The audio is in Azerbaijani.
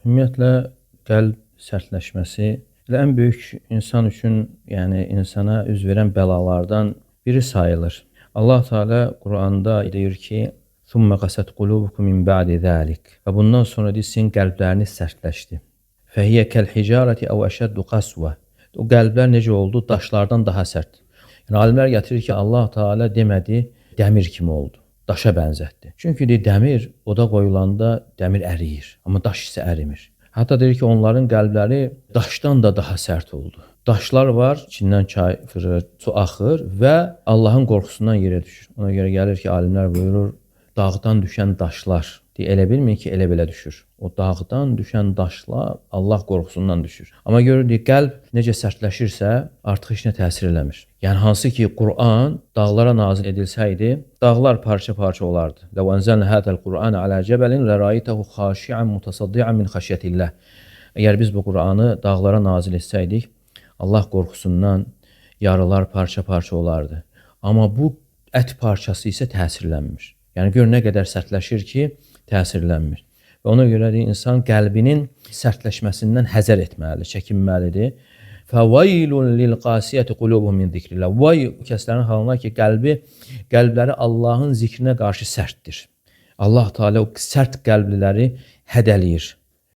Ümumiyyətlə, qəlb sərtləşməsi elə ən böyük insan üçün, yəni insana üz verən bəlalardan biri sayılır. Allah Teala Quranda deyir ki, "Summa qasat qulubukum min ba'di zalik." Və bundan sonra sizin qəlbləriniz sərtləşdi. "Fəhiyə kəl-hicarati əv əşəddu qasva." O qəlblər necə oldu? Daşlardan daha sərt. Yəni alimlər gətirir ki, Allah Teala demədi, dəmir kimi oldu. Daşa bənzətdi. Çünki dəmir oda qoyulanda dəmir əriyir, amma daş isə ərimir. Hətta deyir ki, onların qəlbləri daşdan da daha sərt oldu. Daşlar var, içindən çay fırır, su axır və Allahın qorxusundan yerə düşür. Ona görə gəlir ki, alimlər buyurur, dağdan düşən daşlar, elə bilməyin ki, elə belə düşür. O dağdan düşən daşlar Allah qorxusundan düşür. Amma görürük, qəlb necə sərtləşirsə, artıq heç nə təsir eləmir. Yəni hansı ki, Quran dağlara nazil edilsəydi, dağlar parça-parça olardı. "Ləv ənzəlnə hədəl Qur'anə alə cəbəlin lərayitəhu xaşi'an mutasaddi'an min xəşyətillah." Əgər biz bu Qur'anı dağlara nazil etsəydik, Allah qorxusundan yarılar parça-parça olardı. Amma bu ət parçası isə təsirlənmir. Yəni gör nə qədər sərtləşir ki, təsirlənmir. Və ona görə də insan qəlbinin sərtləşməsindən həzər etməlidir, çəkinməlidir. Fəvailun lilqasiyati qulubuhum min zikrillah. Vay kəslərin halına ki, qəlbləri Allahın zikrinə qarşı sərtdir. Allah Teala o sərt qəlbliləri hədələyir.